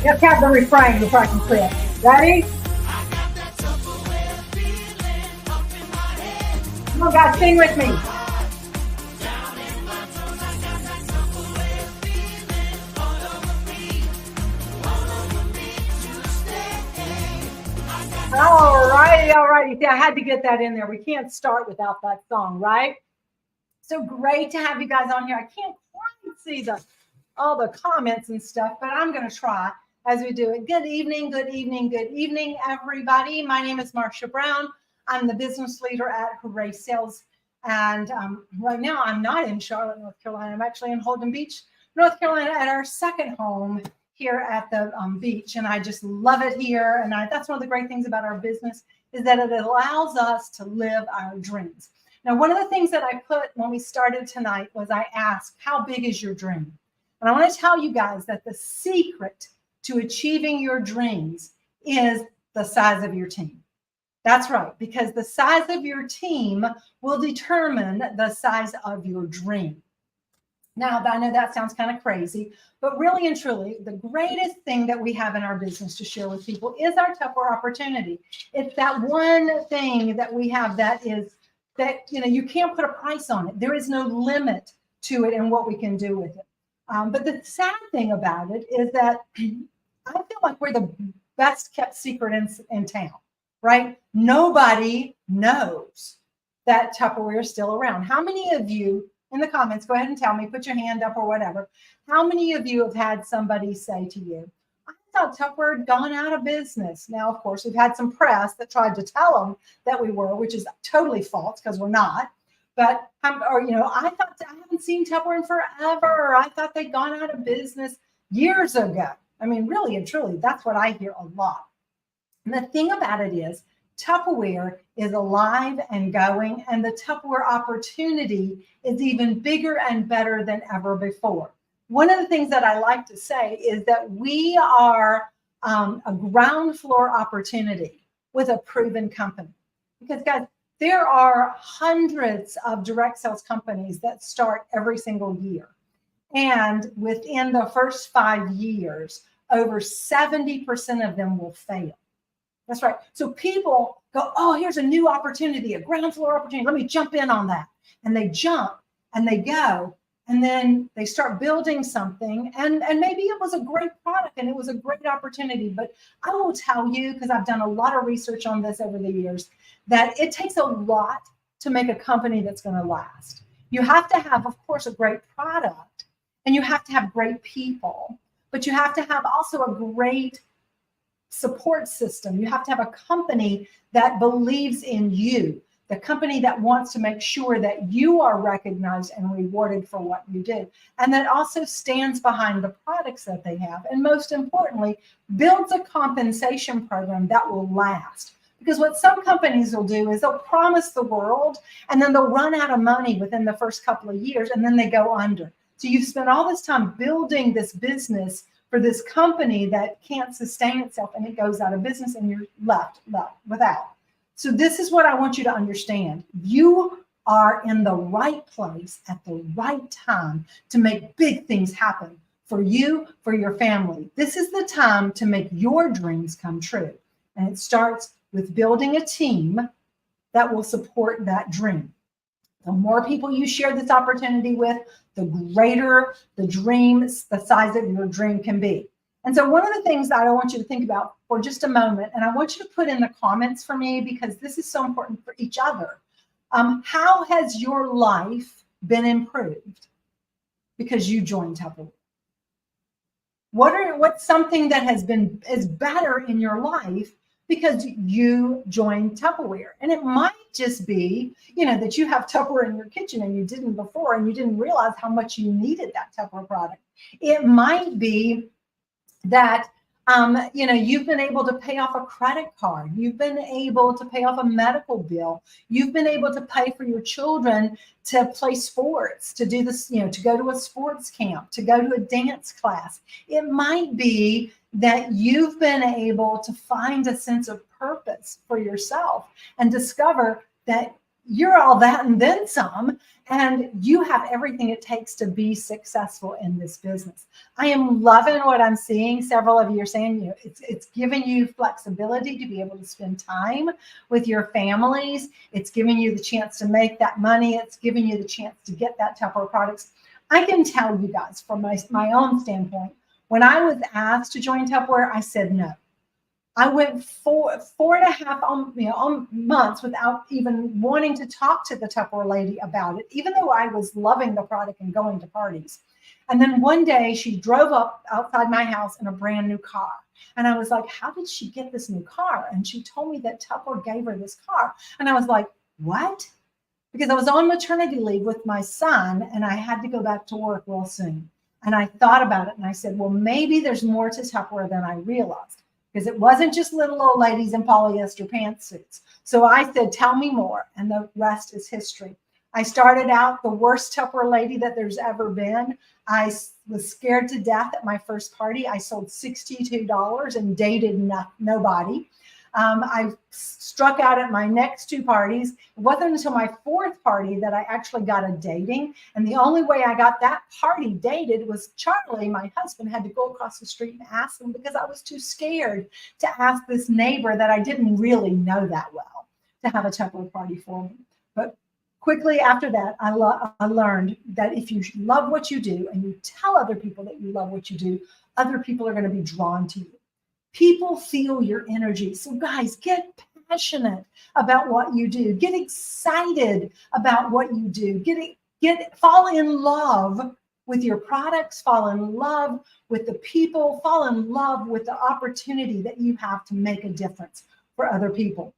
Let's have the refrain before I can quit. Ready? Come on, guys, sing with me. All righty. See, I had to get that in there. We can't start without that song, right? So great to have you guys on here. I can't quite see all the comments and stuff, but I'm going to try as we do it. Good evening, everybody. My name is Marcia Brown. I'm the business leader at Hooray Sales. And right now, I'm not in Charlotte, North Carolina. I'm actually in Holden Beach, North Carolina, at our second home here at the beach. And I just love it here. And that's one of the great things about our business is that it allows us to live our dreams. Now, one of the things that I put when we started tonight was I asked, how big is your dream? And I want to tell you guys that the secret to achieving your dreams is the size of your team. That's right, because the size of your team will determine the size of your dream. Now, I know that sounds kind of crazy, but really and truly, the greatest thing that we have in our business to share with people is our Tupperware opportunity. It's that one thing that we have that you can't put a price on it. There is no limit to it and what we can do with it. But the sad thing about it is that I feel like we're the best kept secret in town, right? Nobody knows that Tupperware is still around. How many of you in the comments, go ahead and tell me, put your hand up or whatever. How many of you have had somebody say to you, I thought Tupperware had gone out of business? Now, of course, we've had some press that tried to tell them that we were, which is totally false because we're not. But, I thought I haven't seen Tupperware in forever. I thought they'd gone out of business years ago. I mean, really and truly, that's what I hear a lot. And the thing about it is, Tupperware is alive and going, and the Tupperware opportunity is even bigger and better than ever before. One of the things that I like to say is that we are a ground floor opportunity with a proven company. Because, guys, there are hundreds of direct sales companies that start every single year. And within the first 5 years, over 70% of them will fail. That's right. So people go, oh, here's a new opportunity, a ground floor opportunity. Let me jump in on that. And they jump and they go. And then they start building something. And maybe it was a great product and it was a great opportunity. But I will tell you, because I've done a lot of research on this over the years, that it takes a lot to make a company that's going to last. You have to have, of course, a great product, and you have to have great people, but you have to have also a great support system. You have to have a company that believes in you, the company that wants to make sure that you are recognized and rewarded for what you do, and that also stands behind the products that they have. And most importantly, builds a compensation program that will last. Because what some companies will do is they'll promise the world and then they'll run out of money within the first couple of years and then they go under. So you've spent all this time building this business for this company that can't sustain itself and it goes out of business and you're left without. So this is what I want you to understand. You are in the right place at the right time to make big things happen for you, for your family. This is the time to make your dreams come true. And it starts with building a team that will support that dream. The more people you share this opportunity with, the greater the size of your dream can be. And so one of the things that I want you to think about for just a moment, and I want you to put in the comments for me, because this is so important for each other. How has your life been improved because you joined Tupperware? What's something that is better in your life because you joined Tupperware? And it might just be, that you have Tupperware in your kitchen and you didn't before, and you didn't realize how much you needed that Tupperware product. It might be that, you've been able to pay off a credit card. You've been able to pay off a medical bill. You've been able to pay for your children to play sports, to do this, to go to a sports camp, to go to a dance class. It might be that you've been able to find a sense of purpose for yourself and discover that you're all that and then some, and you have everything it takes to be successful in this business. I am loving what I'm seeing. Several of you are saying, it's giving you flexibility to be able to spend time with your families. It's giving you the chance to make that money. It's giving you the chance to get that Tupperware products. I can tell you guys from my own standpoint, when I was asked to join Tupperware, I said no. I went four and a half months without even wanting to talk to the Tupperware lady about it, even though I was loving the product and going to parties. And then one day she drove up outside my house in a brand new car. And I was like, how did she get this new car? And she told me that Tupperware gave her this car. And I was like, what? Because I was on maternity leave with my son and I had to go back to work real soon. And I thought about it and I said, well, maybe there's more to Tupperware than I realized. Because it wasn't just little old ladies in polyester pantsuits. So I said, tell me more. And the rest is history. I started out the worst Tupperware lady that there's ever been. I was scared to death at my first party. I sold $62 and dated nobody. I struck out at my next two parties. It wasn't until my fourth party that I actually got a dating. And the only way I got that party dated was Charlie, my husband, had to go across the street and ask him because I was too scared to ask this neighbor that I didn't really know that well to have a Tupperware party for me. But quickly after that, I learned that if you love what you do and you tell other people that you love what you do, other people are going to be drawn to you. People feel your energy. So guys, get passionate about what you do. Get excited about what you do. Fall in love with your products, fall in love with the people, fall in love with the opportunity that you have to make a difference for other people.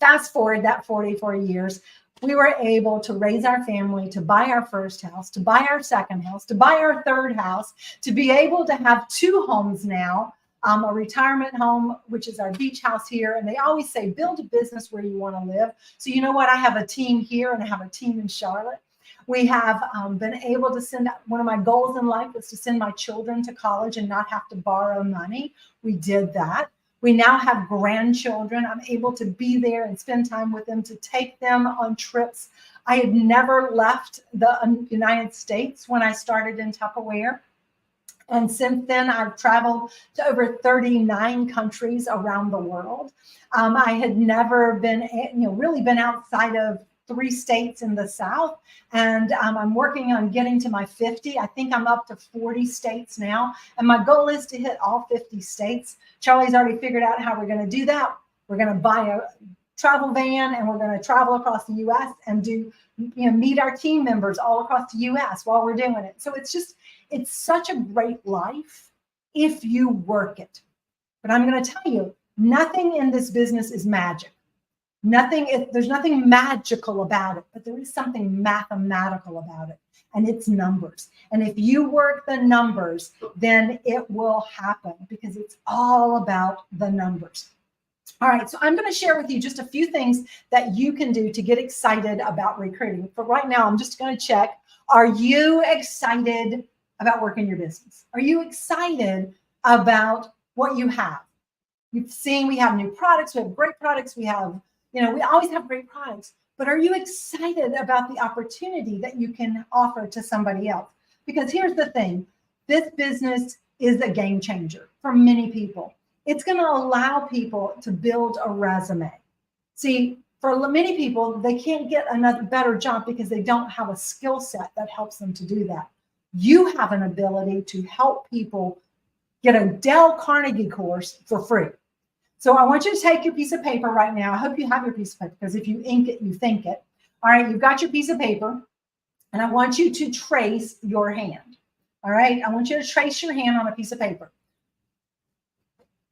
Fast forward that 44 years, we were able to raise our family, to buy our first house, to buy our second house, to buy our third house, to be able to have two homes now. A retirement home, which is our beach house here. And they always say, build a business where you want to live. So you know what? I have a team here and I have a team in Charlotte. We have been able to send, one of my goals in life was to send my children to college and not have to borrow money. We did that. We now have grandchildren. I'm able to be there and spend time with them, to take them on trips. I had never left the United States when I started in Tupperware. And since then, I've traveled to over 39 countries around the world. I had never been, really been outside of 3 states in the South. And I'm working on getting to my 50. I think I'm up to 40 states now. And my goal is to hit all 50 states. Charlie's already figured out how we're going to do that. We're going to buy a travel van and we're going to travel across the U.S. and meet our team members all across the U.S. while we're doing it. So it's such a great life if you work it. But I'm going to tell you, nothing in this business is magic. There's nothing magical about it, but there is something mathematical about it, and it's numbers. And if you work the numbers, then it will happen because it's all about the numbers. All right, so I'm going to share with you just a few things that you can do to get excited about recruiting. For right now, I'm just going to check. Are you excited about working your business? Are you excited about what you have? You've seen we have new products. We have great products. We have, we always have great products. But are you excited about the opportunity that you can offer to somebody else? Because here's the thing. This business is a game changer for many people. It's going to allow people to build a resume. See, for many people, they can't get another better job because they don't have a skill set that helps them to do that. You have an ability to help people get a Dale Carnegie course for free. So I want you to take your piece of paper right now. I hope you have your piece of paper because if you ink it, you think it. All right, you've got your piece of paper and I want you to trace your hand. All right, I want you to trace your hand on a piece of paper.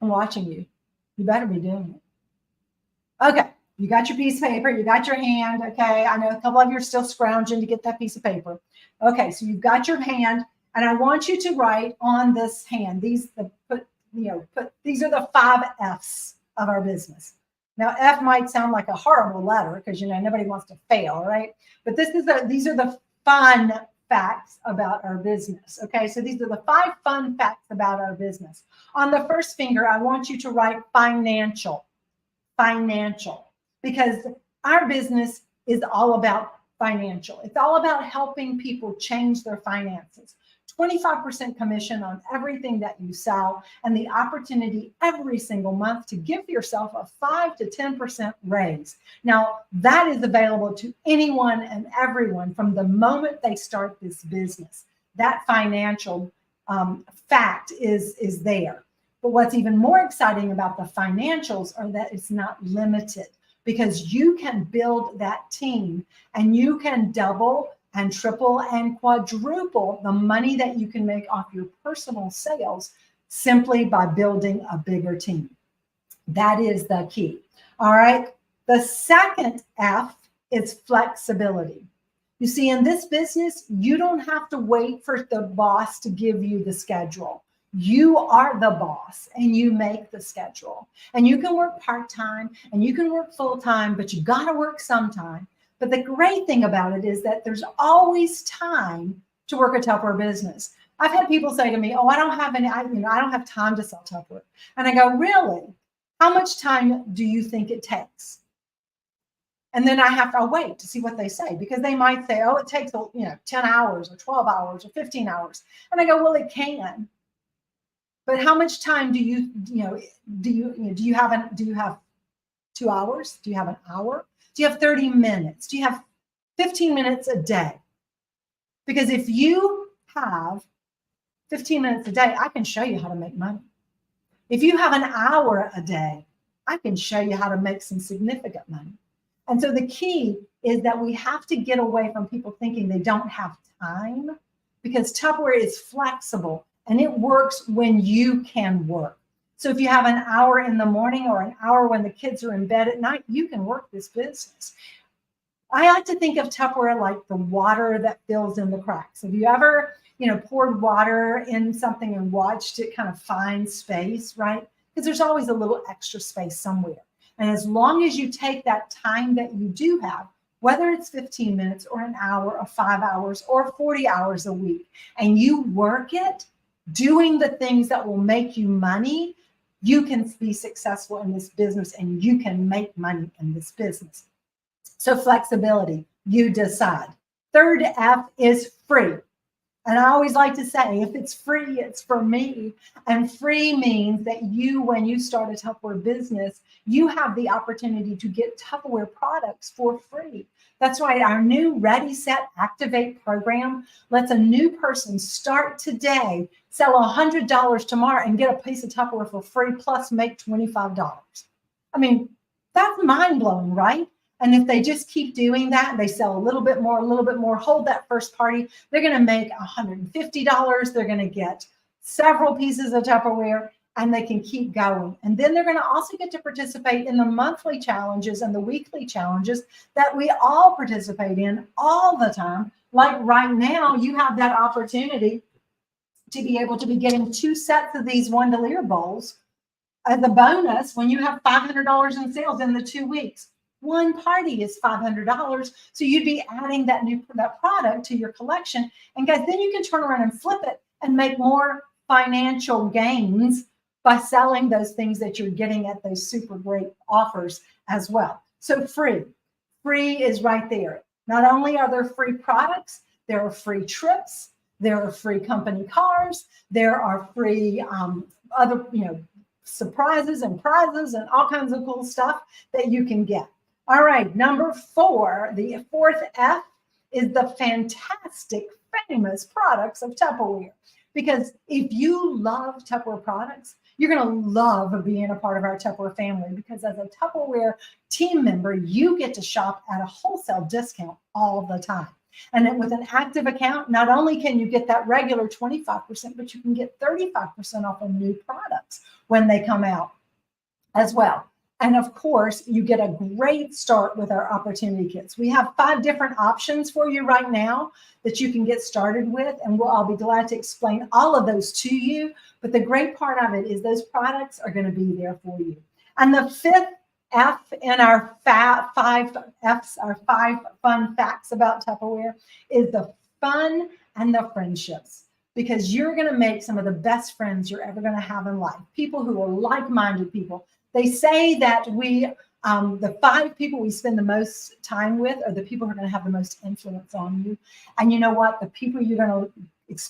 I'm watching you. You better be doing it. Okay, you got your piece of paper, you got your hand. Okay, I know a couple of you are still scrounging to get that piece of paper. Okay, so you've got your hand, and I want you to write on this hand. These are the 5 F's of our business. Now, F might sound like a horrible letter because nobody wants to fail, right? But these are the fun facts about our business. Okay, so these are the 5 fun facts about our business. On the first finger, I want you to write financial, because our business is all about financial. It's all about helping people change their finances. 25% commission on everything that you sell, and the opportunity every single month to give yourself a 5 to 10% raise. Now, that is available to anyone and everyone from the moment they start this business. That financial fact is there. But what's even more exciting about the financials are that it's not limited, because you can build that team and you can double and triple and quadruple the money that you can make off your personal sales simply by building a bigger team. That is the key. All right. The second F is flexibility. You see, in this business, you don't have to wait for the boss to give you the schedule. You are the boss and you make the schedule. And you can work part-time and you can work full-time, but you got to work sometime. But the great thing about it is that there's always time to work a Tupperware business. I've had people say to me, "Oh, I don't have I don't have time to sell Tupperware." And I go, "Really? How much time do you think it takes?" And then I'll wait to see what they say, because they might say, "Oh, it takes 10 hours or 12 hours or 15 hours." And I go, "Well, it can. But how much time do you have 2 hours? Do you have an hour? Do you have 30 minutes? Do you have 15 minutes a day?" Because if you have 15 minutes a day, I can show you how to make money. If you have an hour a day, I can show you how to make some significant money. And so the key is that we have to get away from people thinking they don't have time, because Tupperware is flexible and it works when you can work. So if you have an hour in the morning or an hour when the kids are in bed at night, you can work this business. I like to think of Tupperware like the water that fills in the cracks. Have you ever, poured water in something and watched it kind of find space, right? Because there's always a little extra space somewhere. And as long as you take that time that you do have, whether it's 15 minutes or an hour or 5 hours or 40 hours a week, and you work it, doing the things that will make you money, you can be successful in this business and you can make money in this business. So flexibility, you decide. Third F is free. And I always like to say, if it's free, it's for me. And free means that when you start a Tupperware business, you have the opportunity to get Tupperware products for free. That's why our new Ready, Set, Activate program lets a new person start today, sell $100 tomorrow, and get a piece of Tupperware for free, plus make $25. I mean, that's mind-blowing, right? And if they just keep doing that, they sell a little bit more, hold that first party, they're going to make $150. They're going to get several pieces of Tupperware, and they can keep going. And then they're going to also get to participate in the monthly challenges and the weekly challenges that we all participate in all the time. Like right now, you have that opportunity to be able to be getting 2 sets of these Wondelier bowls as a bonus when you have $500 in sales in the 2 weeks. One party is $500. So you'd be adding that product to your collection. And guys, then you can turn around and flip it and make more financial gains by selling those things that you're getting at those super great offers as well. So free is right there. Not only are there free products, there are free trips, there are free company cars, there are free other, surprises and prizes and all kinds of cool stuff that you can get. All right, number 4, the fourth F is the fantastic, famous products of Tupperware. Because if you love Tupperware products, you're going to love being a part of our Tupperware family, because as a Tupperware team member, you get to shop at a wholesale discount all the time. And then with an active account, not only can you get that regular 25%, but you can get 35% off of new products when they come out as well. And of course, you get a great start with our opportunity kits. We have 5 different options for you right now that you can get started with, and I'll be glad to explain all of those to you. But the great part of it is those products are going to be there for you. And the 5th F in our 5 F's, our 5 fun facts about Tupperware, is the fun and the friendships. Because you're going to make some of the best friends you're ever going to have in life. People who are like-minded people. They say that we The 5 people we spend the most time with are the people who are going to have the most influence on you. And you know what? The people you're going to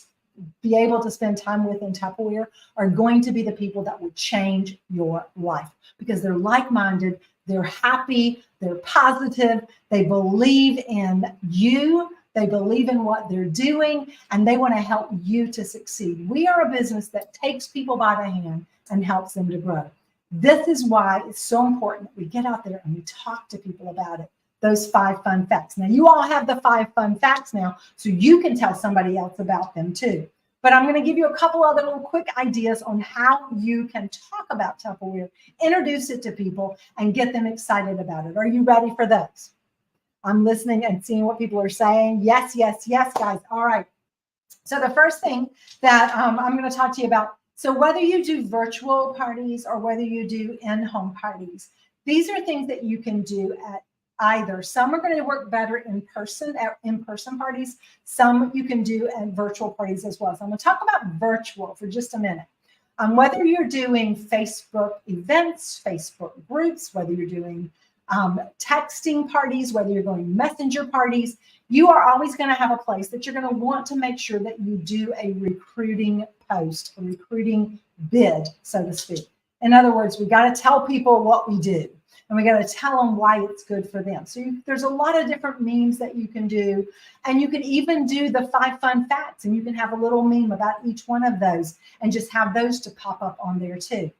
be able to spend time with in Tupperware are going to be the people that will change your life, because they're like-minded, they're happy, they're positive, they believe in you, they believe in what they're doing, and they want to help you to succeed. We are a business that takes people by the hand and helps them to grow. This is why it's so important that we get out there and we talk to people about it. Those 5 fun facts. Now, you all have the 5 fun facts now, so you can tell somebody else about them too. But I'm going to give you a couple other little quick ideas on how you can talk about Tupperware, introduce it to people, and get them excited about it. Are you ready for those? I'm listening and seeing what people are saying. Yes, yes, yes, guys. All right. So the first thing that I'm going to talk to you about, so whether you do virtual parties or whether you do in-home parties, these are things that you can do at either. Some are going to work better in person, at in-person parties. Some you can do at virtual parties as well. So I'm going to talk about virtual for just a minute. Whether you're doing Facebook events, Facebook groups, whether you're doing texting parties, whether you're going messenger parties, you are always going to have a place that you're going to want to make sure that you do a recruiting post, a recruiting bid, so to speak. In other words, we got to tell people what we do, and we got to tell them why it's good for them. So there's a lot of different memes that you can do, and you can even do the 5 fun facts, and you can have a little meme about each one of those and just have those to pop up on there too.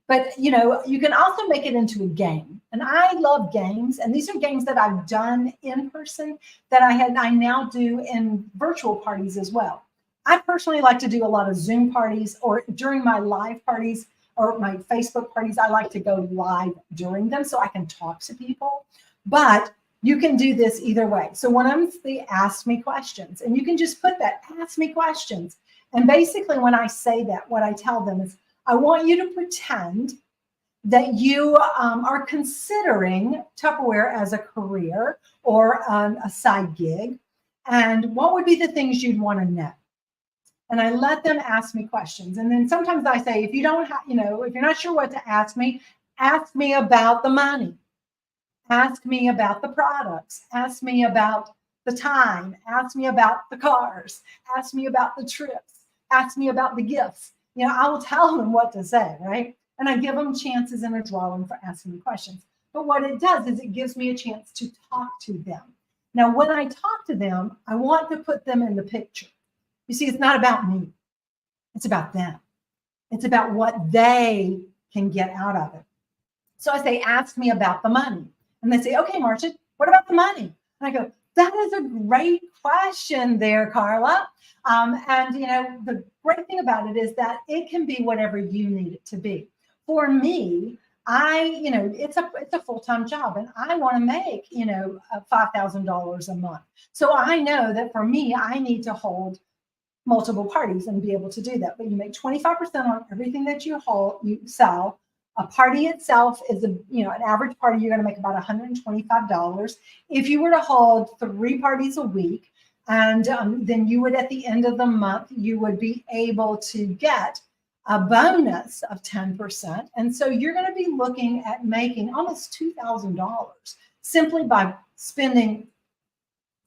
But, you know, you can also make it into a game. And I love games. And these are games that I've done in person that I now do in virtual parties as well. I personally like to do a lot of Zoom parties, or during my live parties or my Facebook parties, I like to go live during them so I can talk to people. But you can do this either way. So one of them's the ask me questions, and you can just put that ask me questions. And basically when I say that, what I tell them is, I want you to pretend that you are considering Tupperware as a career or a side gig. And what would be the things you'd want to know? And I let them ask me questions. And then sometimes I say, if you don't have, you know, if you're not sure what to ask me about the money. Ask me about the products. Ask me about the time. Ask me about the cars. Ask me about the trips. Ask me about the gifts. You know, I will tell them what to say, right? And I give them chances in a drawing for asking questions. But what it does is it gives me a chance to talk to them. Now, when I talk to them, I want to put them in the picture. You see, it's not about me. It's about them. It's about what they can get out of it. So I say, ask me about the money. And they say, okay, Marcia, what about the money? And I go, that is a great question there, Carla. And, you know, the great thing about it is that it can be whatever you need it to be. For me, you know, it's a full-time job, and I want to make, you know, $5,000 a month. So I know that for me, I need to hold multiple parties and be able to do that. But you make 25% on everything that you sell. A party itself is an average party, you're going to make about $125. If you were to hold 3 parties a week, and then you would, at the end of the month, you would be able to get a bonus of 10%. And so you're going to be looking at making almost $2,000 simply by spending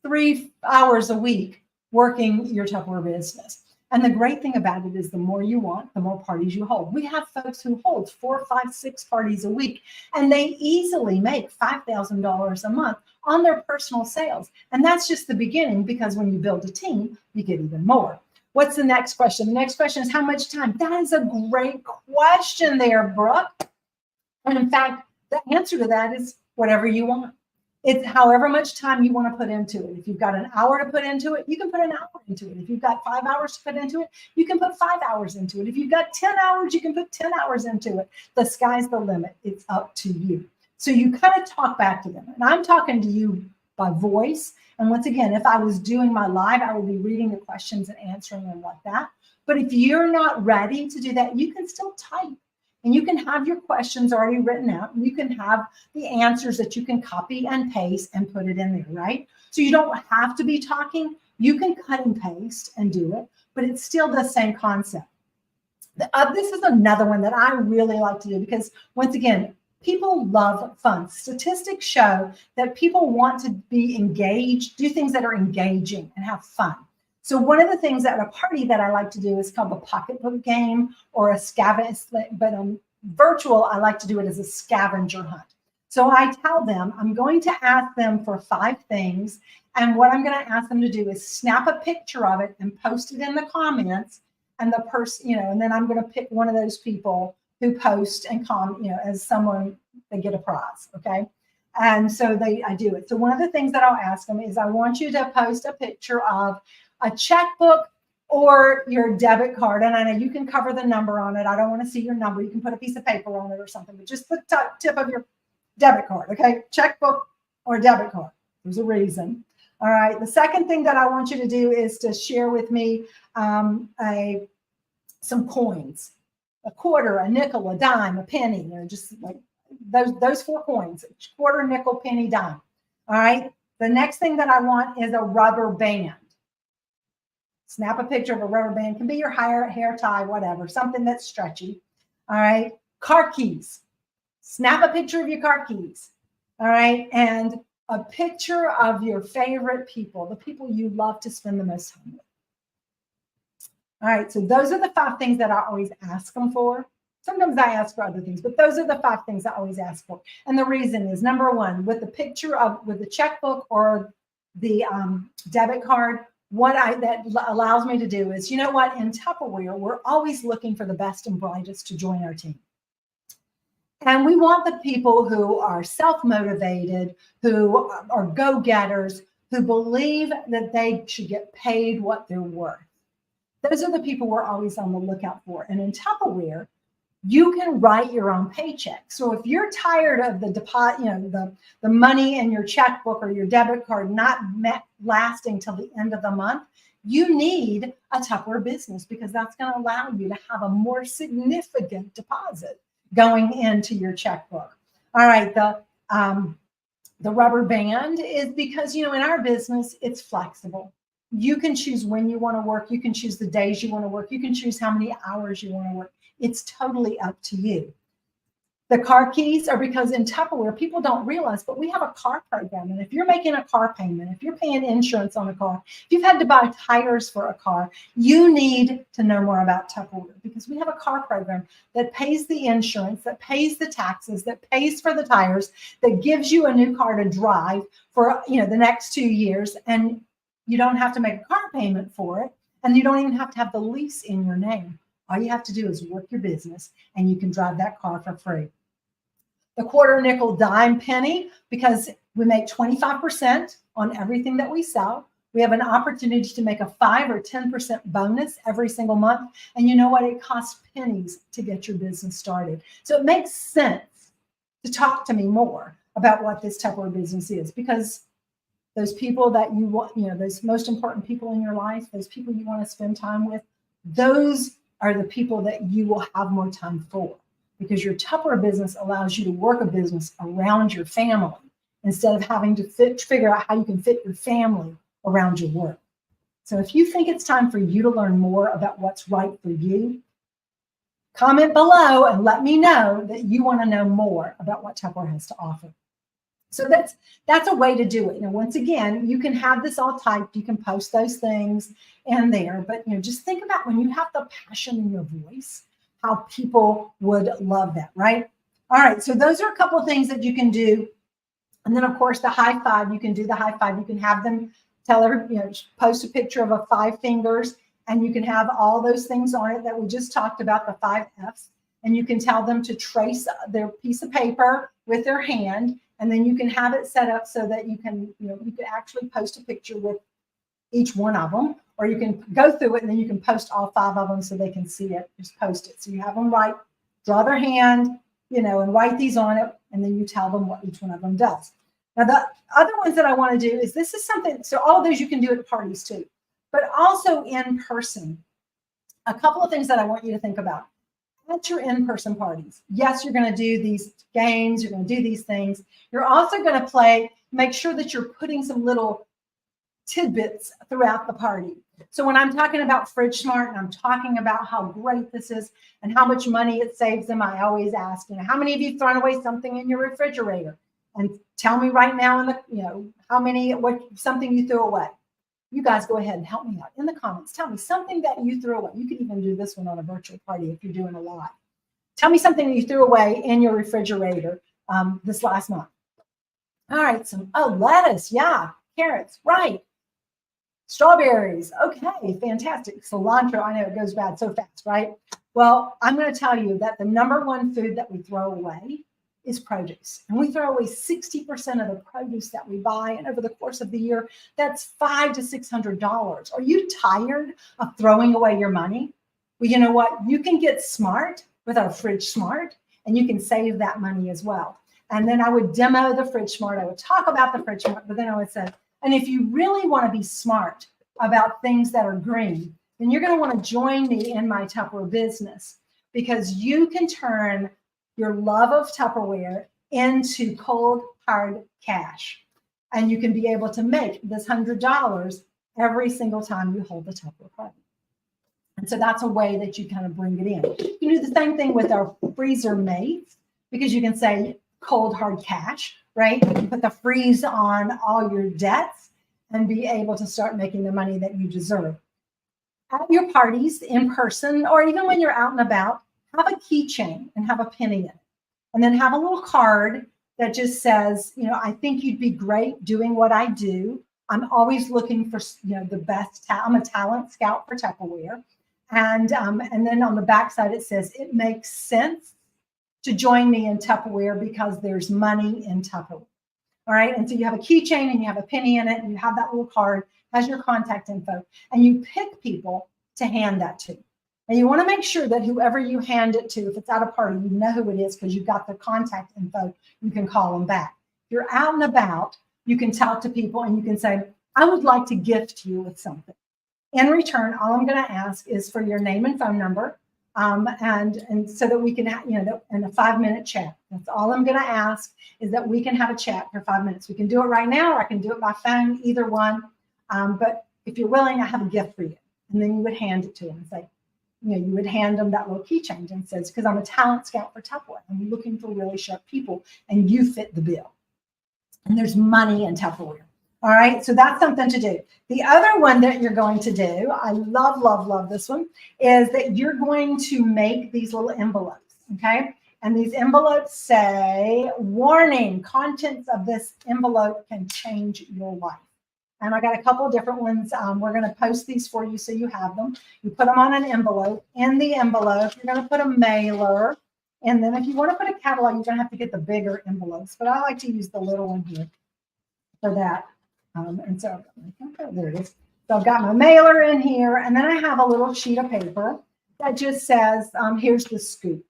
3 hours a week working your Tupperware business. And the great thing about it is the more you want, the more parties you hold. We have folks who hold 4, 5, 6 parties a week, and they easily make $5,000 a month on their personal sales. And that's just the beginning, because when you build a team, you get even more. What's the next question? The next question is, how much time? That is a great question there, Brooke. And in fact, the answer to that is whatever you want. It's however much time you want to put into it. If you've got an hour to put into it, you can put an hour into it. If you've got 5 hours to put into it, you can put 5 hours into it. If you've got 10 hours, you can put 10 hours into it. The sky's the limit. It's up to you. So you kind of talk back to them. And I'm talking to you by voice. And once again, if I was doing my live, I would be reading the questions and answering them like that. But if you're not ready to do that, you can still type. And you can have your questions already written out, and you can have the answers that you can copy and paste and put it in there, right? So you don't have to be talking. You can cut and paste and do it, but it's still the same concept. This is another one that I really like to do, because once again, People love fun. Statistics show that people want to be engaged, do things that are engaging and have fun. So one of the things at a party that I like to do is called the pocketbook game or a scavenger, but virtual, I like to do it as a scavenger hunt. So I tell them, I'm going to ask them for 5 things. And what I'm going to ask them to do is snap a picture of it and post it in the comments. And the person, and then I'm going to pick one of those people who post and as someone, they get a prize. Okay. And so I do it. So one of the things that I'll ask them is I want you to post a picture of a checkbook or your debit card. And I know you can cover the number on it. I don't want to see your number. You can put a piece of paper on it or something, but just the tip of your debit card. Okay. Checkbook or debit card. There's a reason. All right. The second thing that I want you to do is to share with me some coins, a quarter, a nickel, a dime, a penny, just like those 4 coins, quarter, nickel, penny, dime. All right. The next thing that I want is a rubber band. Snap a picture of a rubber band. It can be your hair tie, whatever, something that's stretchy. All right. Car keys. Snap a picture of your car keys. All right. And a picture of your favorite people, the people you love to spend the most time with. All right. So those are the 5 things that I always ask them for. Sometimes I ask for other things, but those are the 5 things I always ask for. And the reason is, number one, with the checkbook or the debit card, that allows me to do is, in Tupperware, we're always looking for the best and brightest to join our team. And we want the people who are self-motivated, who are go-getters, who believe that they should get paid what they're worth. Those are the people we're always on the lookout for. And in Tupperware, you can write your own paycheck. So if you're tired of the deposit, the money in your checkbook or your debit card not lasting till the end of the month, you need a Tupperware business, because that's going to allow you to have a more significant deposit going into your checkbook. All right, the rubber band is because, in our business, it's flexible. You can choose when you want to work. You can choose the days you want to work. You can choose how many hours you want to work. It's totally up to you. The car keys are because in Tupperware, people don't realize, but we have a car program. And if you're making a car payment, if you're paying insurance on a car, if you've had to buy tires for a car, you need to know more about Tupperware, because we have a car program that pays the insurance, that pays the taxes, that pays for the tires, that gives you a new car to drive for the next 2 years. And you don't have to make a car payment for it. And you don't even have to have the lease in your name. All you have to do is work your business, and you can drive that car for free. The quarter, nickel, dime, penny, because we make 25% on everything that we sell. We have an opportunity to make a 5 or 10% bonus every single month. And you know what? It costs pennies to get your business started. So it makes sense to talk to me more about what this Tupperware business is, because those people that you want, those most important people in your life, those people you want to spend time with, those are the people that you will have more time for, because your Tupperware business allows you to work a business around your family instead of having to figure out how you can fit your family around your work. So if you think it's time for you to learn more about what's right for you, comment below and let me know that you want to know more about what Tupperware has to offer. So that's a way to do it. Once again, you can have this all typed. You can post those things in there. But just think about when you have the passion in your voice, how people would love that, right? All right. So those are a couple of things that you can do. And then, of course, the high five. You can do the high five. You can have them post a picture of a 5 fingers, and you can have all those things on it that we just talked about, the 5 F's. And you can tell them to trace their piece of paper with their hand. And then you can have it set up so that you can actually post a picture with each one of them, or you can go through it and then you can post all 5 of them so they can see it. Just post it. So you have them draw their hand, and write these on it, and then you tell them what each one of them does. Now, the other ones that I want to do is, this is something, so all of those you can do at parties too, but also in person. A couple of things that I want you to think about. At your in-person parties, yes, you're going to do these games, you're going to do these things. You're also going to make sure that you're putting some little tidbits throughout the party. So when I'm talking about Fridge Smart and I'm talking about how great this is and how much money it saves them, I always ask, how many of you thrown away something in your refrigerator? And tell me right now in the, how many, what something you threw away. You guys go ahead and help me out in the comments. Tell me something that you threw away. You can even do this one on a virtual party if you're doing a live. Tell me something you threw away in your refrigerator this last month. All right, lettuce, yeah, carrots, right. Strawberries, okay, fantastic. Cilantro, I know it goes bad so fast, right? Well, I'm going to tell you that the #1 food that we throw away is produce. And we throw away 60% of the produce that we buy. And over the course of the year, that's $500 to $600. Are you tired of throwing away your money? Well, you know what? You can get smart with our Fridge Smart, and you can save that money as well. And then I would demo the Fridge Smart. I would talk about the Fridge Smart, but then I would say, and if you really want to be smart about things that are green, then you're going to want to join me in my Tupperware business, because you can turn your love of Tupperware into cold, hard cash. And you can be able to make this $100 every single time you hold the Tupperware party. And so that's a way that you kind of bring it in. You do the same thing with our freezer mates, because you can say cold, hard cash, right? You can put the freeze on all your debts and be able to start making the money that you deserve. At your parties in person, or even when you're out and about, have a keychain and have a penny in it. And then have a little card that just says, I think you'd be great doing what I do. I'm always looking for, the best. I'm a talent scout for Tupperware. And then on the back side, it says, it makes sense to join me in Tupperware because there's money in Tupperware. All right. And so you have a keychain and you have a penny in it, and you have that little card, has your contact info, and you pick people to hand that to. And you want to make sure that whoever you hand it to, if it's at a party, you know who it is because you've got their contact info. You can call them back. If you're out and about, you can talk to people and you can say, I would like to gift you with something. In return, all I'm going to ask is for your name and phone number, and so that we can, in a 5-minute chat. That's all I'm going to ask, is that we can have a chat for 5 minutes. We can do it right now, or I can do it by phone, either one. But if you're willing, I have a gift for you. And then you would hand it to them and say, you would hand them that little keychain and says, because I'm a talent scout for Tupperware. I'm looking for really sharp people, and you fit the bill. And there's money in Tupperware. All right, so that's something to do. The other one that you're going to do, I love, love, love this one, is that you're going to make these little envelopes, okay? And these envelopes say, warning, contents of this envelope can change your life. And I got a couple of different ones. We're going to post these for you so you have them. You put them on an envelope. In the envelope, you're going to put a mailer. And then if you want to put a catalog, you're going to have to get the bigger envelopes. But I like to use the little one here for that. And so there it is. So I've got my mailer in here. And then I have a little sheet of paper that just says, here's the scoop.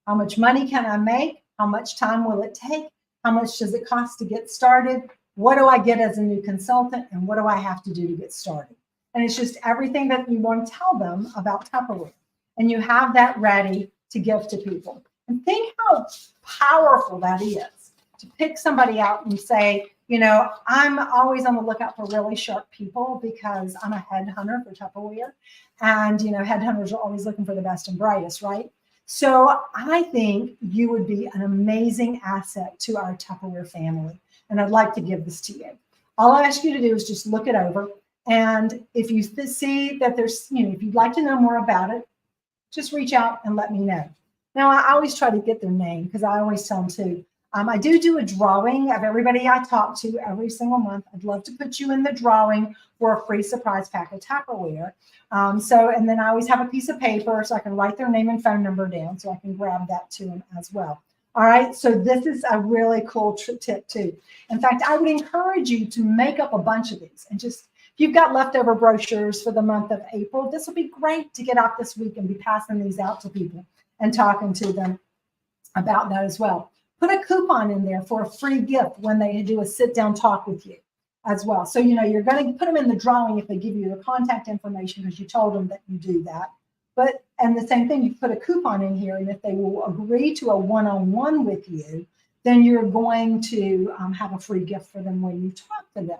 How much money can I make? How much time will it take? How much does it cost to get started? What do I get as a new consultant? And what do I have to do to get started? And it's just everything that you want to tell them about Tupperware. And you have that ready to give to people. And think how powerful that is to pick somebody out and say, I'm always on the lookout for really sharp people because I'm a headhunter for Tupperware. And, headhunters are always looking for the best and brightest, right? So I think you would be an amazing asset to our Tupperware family. And I'd like to give this to you. All I ask you to do is just look it over. And if you see that there's, if you'd like to know more about it, just reach out and let me know. Now, I always try to get their name because I always tell them too. I do a drawing of everybody I talk to every single month. I'd love to put you in the drawing for a free surprise pack of Tupperware. And then I always have a piece of paper so I can write their name and phone number down so I can grab that to them as well. All right, so this is a really cool tip too. In fact, I would encourage you to make up a bunch of these and just, if you've got leftover brochures for the month of April, this will be great to get out this week and be passing these out to people and talking to them about that as well. Put a coupon in there for a free gift when they do a sit-down talk with you as well. So, you're going to put them in the drawing if they give you their contact information because you told them that you do that. And the same thing, you put a coupon in here, and if they will agree to a one-on-one with you, then you're going to have a free gift for them when you talk to them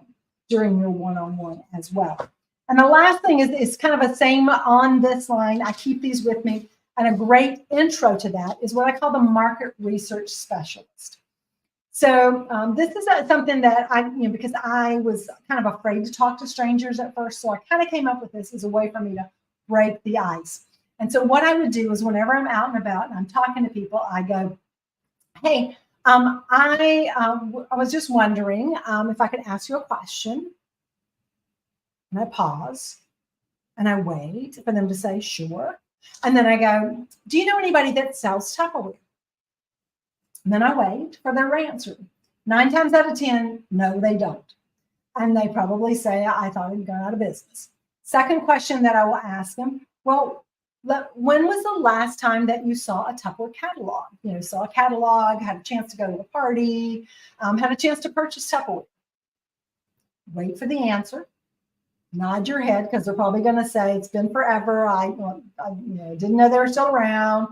during your one-on-one as well. And the last thing is kind of the same on this line. I keep these with me. And a great intro to that is what I call the market research specialist. So this is something that because I was kind of afraid to talk to strangers at first. So I kind of came up with this as a way for me to break the ice. And so what I would do is whenever I'm out and about and I'm talking to people, I go, hey, I was just wondering if I could ask you a question. And I pause and I wait for them to say, sure. And then I go, do you know anybody that sells Tupperware? And then I wait for their answer. 9 times out of 10, no, they don't. And they probably say, I thought it'd gone out of business. Second question that I will ask them, well, when was the last time that you saw a Tupperware catalog? Saw a catalog, had a chance to go to a party, had a chance to purchase Tupperware. Wait for the answer. Nod your head because they're probably going to say it's been forever. I didn't know they were still around.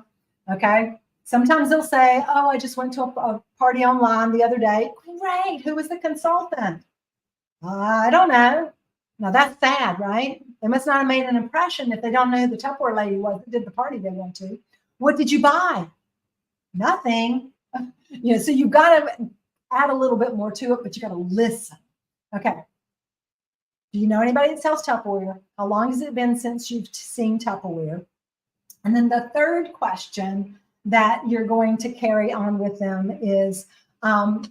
Okay. Sometimes they'll say, oh, I just went to a party online the other day. Great. Who was the consultant? I don't know. Now that's sad, right? They must not have made an impression if they don't know who the Tupperware lady was that did the party they went to. What did you buy? Nothing. So you've got to add a little bit more to it, but you got to listen. Okay. Do you know anybody that sells Tupperware? How long has it been since you've seen Tupperware? And then the third question that you're going to carry on with them is, do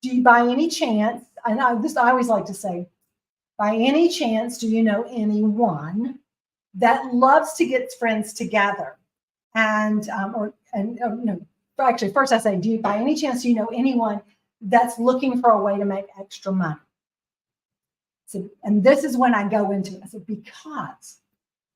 you by any chance, and I always like to say, by any chance, do you know anyone that loves to get friends together? Actually, first I say, by any chance, do you know anyone that's looking for a way to make extra money? So, and this is when I go into it. I said, because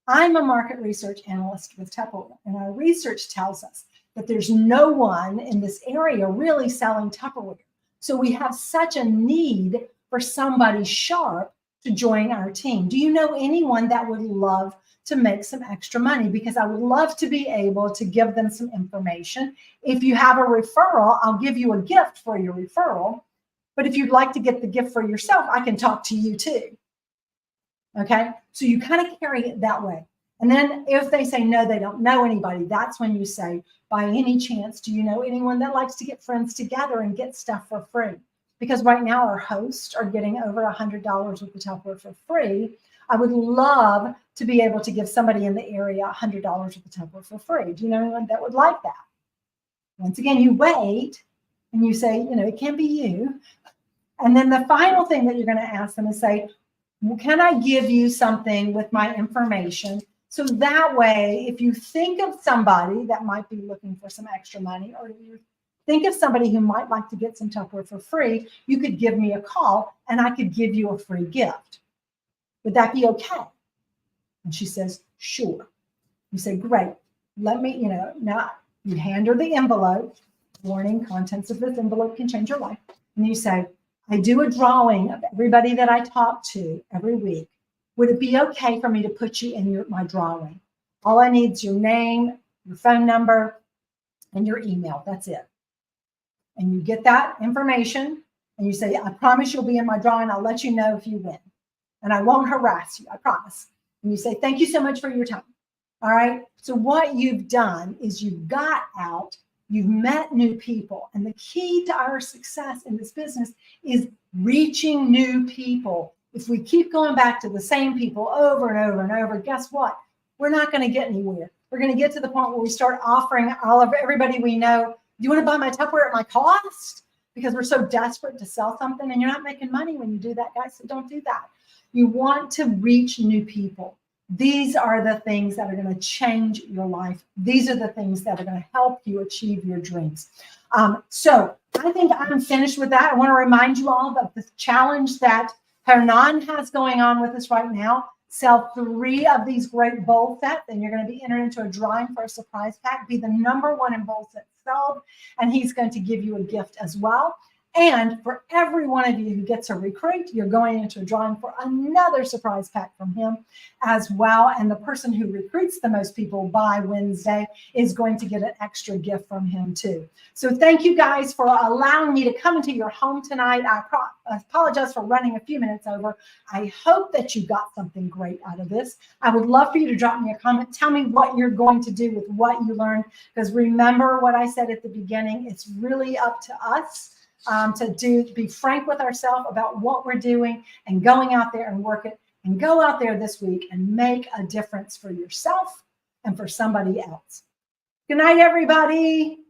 I'm a market research analyst with Tupperware, and our research tells us that there's no one in this area really selling Tupperware. So we have such a need for somebody sharp to join our team. Do you know anyone that would love to make some extra money? Because I would love to be able to give them some information. If you have a referral, I'll give you a gift for your referral. But if you'd like to get the gift for yourself, I can talk to you too. Okay, so you kind of carry it that way. And then if they say, no, they don't know anybody, that's when you say, by any chance, do you know anyone that likes to get friends together and get stuff for free? Because right now our hosts are getting over $100 worth of Tupperware for free. I would love to be able to give somebody in the area $100 worth of Tupperware for free. Do you know anyone that would like that? Once again, you wait and you say, it can't be you. And then the final thing that you're going to ask them is say, well, can I give you something with my information? So that way, if you think of somebody that might be looking for some extra money, or you think of somebody who might like to get some Tupperware for free, you could give me a call and I could give you a free gift. Would that be okay? And she says, sure. You say, great. Let me, now you hand her the envelope. Warning, contents of this envelope can change your life. And you say, I do a drawing of everybody that I talk to every week. Would it be okay for me to put you in my drawing? All I need is your name, your phone number, and your email. That's it. And you get that information and you say, I promise you'll be in my drawing. I'll let you know if you win. And I won't harass you, I promise. And you say, thank you so much for your time. All right. So what you've done is you've got out, you've met new people. And the key to our success in this business is reaching new people. If we keep going back to the same people over and over and over, guess what? We're not going to get anywhere. We're going to get to the point where we start offering everybody we know, do you want to buy my Tupperware at my cost? Because we're so desperate to sell something, and you're not making money when you do that, guys. So don't do that. You want to reach new people. These are the things that are going to change your life. These are the things that are going to help you achieve your dreams. So I think I'm finished with that. I want to remind you all of the challenge that Hernan has going on with us right now. Sell 3 of these great bowl sets, and you're going to be entered into a drawing for a surprise pack. Be the #1 in bowl set sold, and he's going to give you a gift as well. And for every one of you who gets a recruit, you're going into a drawing for another surprise pack from him as well. And the person who recruits the most people by Wednesday is going to get an extra gift from him too. So thank you guys for allowing me to come into your home tonight. I apologize for running a few minutes over. I hope that you got something great out of this. I would love for you to drop me a comment. Tell me what you're going to do with what you learned, because remember what I said at the beginning, it's really up to us to be frank with ourselves about what we're doing and going out there and work it, and go out there this week and make a difference for yourself and for somebody else. Good night, everybody.